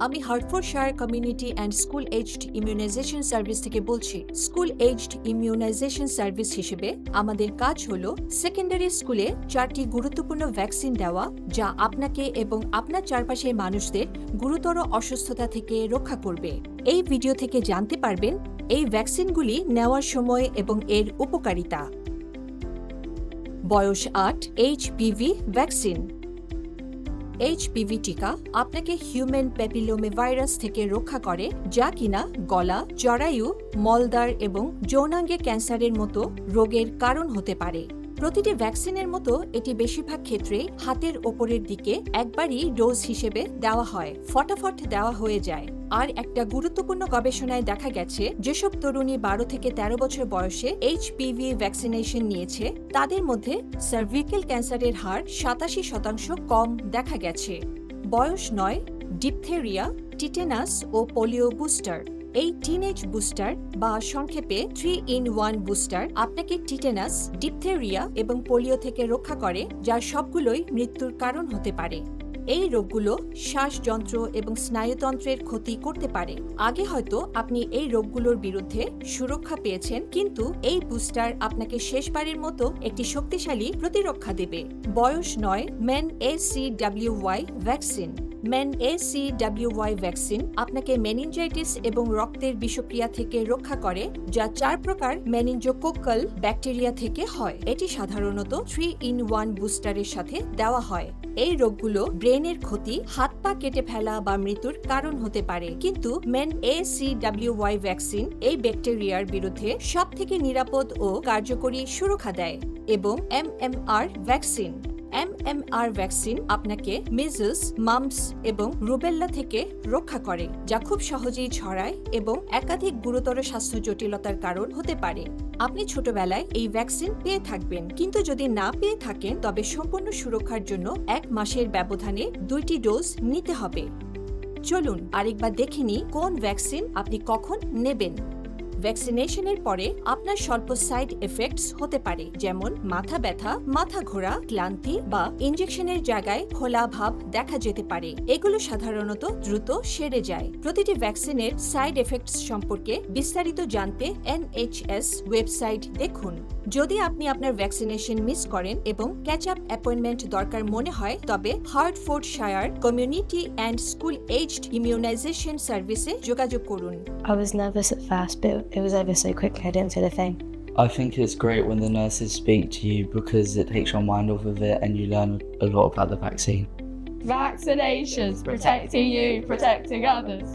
আমি Hertfordshire community and school aged immunisation service থেকে বলছি। স্কুল এজড ইমিউনাইজেশন সার্ভিস হিসেবে আমাদের কাজ হলো সেকেন্ডারি স্কুলে 4টি গুরুত্বপূর্ণ ভ্যাকসিন দেওয়া, যা আপনাকে এবং আপনার চারপাশের মানুষদের গুরুতর অসুস্থতা থেকে রক্ষা করবে। এই ভিডিও থেকে জানতে পারবেন এই ভ্যাকসিনগুলি নেওয়ার সময় এবং এর উপকারিতা। বয়স 8, এইচপিভি ভ্যাকসিন। এইচপিভি টিকা আপনাকে হিউম্যান প্যাপিলোমেভাইরাস থেকে রক্ষা করে, যা কিনা গলা, জরায়ু, মলদ্বার এবং যৌনাঙ্গে ক্যান্সারের মতো রোগের কারণ হতে পারে। প্রতিটি ভ্যাকসিনের মতো এটি বেশিরভাগ ক্ষেত্রেই হাতের ওপরের দিকে একবারই ডোজ হিসেবে দেওয়া হয়, ফটাফট দেওয়া হয়ে যায়। আর একটা গুরুত্বপূর্ণ গবেষণায় দেখা গেছে, যেসব তরুণী 12 থেকে 13 বছর বয়সে এইচপিভি ভ্যাকসিনেশন নিয়েছে, তাদের মধ্যে সার্ভিক্যাল ক্যান্সারের হার 87% কম দেখা গেছে। বয়স 9, ডিপথেরিয়া, টিটেনাস ও পোলিও বুস্টার। এই টিনেজ বুস্টার বা সংক্ষেপে 3-in-1 বুস্টার আপনাকে টিটেনাস, ডিপথেরিয়া এবং পোলিও থেকে রক্ষা করে, যার সবগুলোই মৃত্যুর কারণ হতে পারে। এই রোগগুলো শ্বাসযন্ত্র এবং স্নায়ুতন্ত্রের ক্ষতি করতে পারে। আগে হয়তো আপনি এই রোগগুলোর বিরুদ্ধে সুরক্ষা পেয়েছেন, কিন্তু এই বুস্টার আপনাকে শেষবারের মতো একটি শক্তিশালী প্রতিরক্ষা দেবে। বয়স 9, MenACWY ভ্যাকসিন। MenACWY ভ্যাকসিন আপনাকে মেনিনজাইটিস এবং রক্তের বিষক্রিয়া থেকে রক্ষা করে, যা 4 প্রকার মেনিনজোকোকাল ব্যাকটেরিয়া থেকে হয়। এটি সাধারণত 3-in-1 বুস্টারের সাথে দেওয়া হয়। এই রোগগুলো ব্রেনের ক্ষতি, হাত পা কেটে ফেলা বা মৃত্যুর কারণ হতে পারে, কিন্তু MenACWY ভ্যাকসিন এই ব্যাকটেরিয়ার বিরুদ্ধে সবথেকে নিরাপদ ও কার্যকরী সুরক্ষা দেয়। এবং MMR ভ্যাকসিন। MMR ভ্যাকসিন আপনাকে মিজলস, মাম্পস এবং রুবেল্লা থেকে রক্ষা করে, যা খুব সহজেই ছড়ায় এবং একাধিক গুরুতর স্বাস্থ্য জটিলতার কারণ হতে পারে। আপনি ছোটবেলায় এই ভ্যাকসিন পেয়ে থাকবেন, কিন্তু যদি না পেয়ে থাকেন তবে সম্পূর্ণ সুরক্ষার জন্য 1 মাসের ব্যবধানে 2টি ডোজ নিতে হবে। চলুন আরেকবার দেখে নিই কোন ভ্যাকসিন আপনি কখন নেবেন। ভ্যাকসিনেশনের পরে আপনার স্বল্প সাইড এফেক্টস হতে পারে, যেমন মাথা ব্যথা, মাথা ঘোরা, ক্লান্তি বা ইনজেকশনের জায়গায় খোলা ভাব দেখা যেতে পারে। এগুলো সাধারণত দ্রুত সেরে যায়। প্রতিটি ভ্যাকসিনের সাইড এফেক্টস সম্পর্কে বিস্তারিত জানতে NHS ওয়েবসাইট দেখুন। যদি আপনি আপনার ভ্যাকসিনেশন মিস করেন এবং ক্যাচ আপ অ্যাপয়েন্টমেন্ট দরকার মনে হয়, তবে Hertfordshire community and school aged immunisation সার্ভিসে যোগাযোগ করুন। I was nervous at first, but it was over so quickly I didn't feel a thing. I think it's great when the nurses speak to you because it takes your mind off of it and you learn a lot about the vaccine. Vaccinations, protecting you, protecting others.